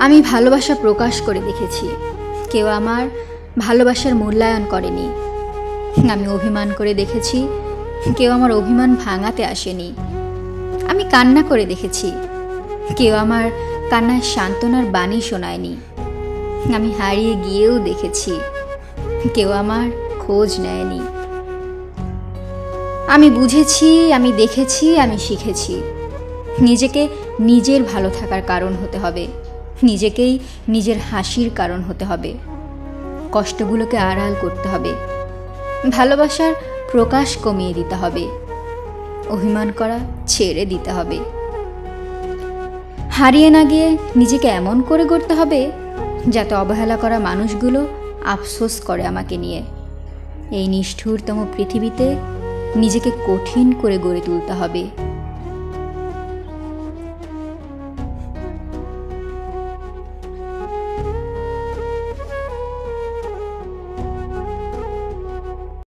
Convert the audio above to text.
আমি ভালোবাসা প্রকাশ করে দেখেছি, কেউ আমার ভালোবাসার মূল্যায়ন করেনি। আমি অভিমান করে দেখেছি, কেউ আমার অভিমান ভাঙাতে আসেনি। আমি কান্না করে দেখেছি, কেউ আমার কান্নায় সান্ত্বনার বাণী শোনায়নি। আমি হারিয়ে গিয়েও দেখেছি, কেউ আমার খোঁজ নেয়নি। আমি বুঝেছি, আমি দেখেছি, আমি শিখেছি, নিজেকে নিজের ভালো থাকার কারণ হতে হবে, নিজেকেই নিজের হাসির কারণ হতে হবে। কষ্টগুলোকে আড়াল করতে হবে, ভালোবাসার প্রকাশ কমিয়ে দিতে হবে, অভিমান করা ছেড়ে দিতে হবে। হারিয়ে না গিয়ে নিজেকে এমন করে গড়তে হবে যাতে অবহেলা করা মানুষগুলো আফসোস করে আমাকে নিয়ে। এই নিষ্ঠুরতম পৃথিবীতে নিজেকে কঠিন করে গড়ে তুলতে হবে।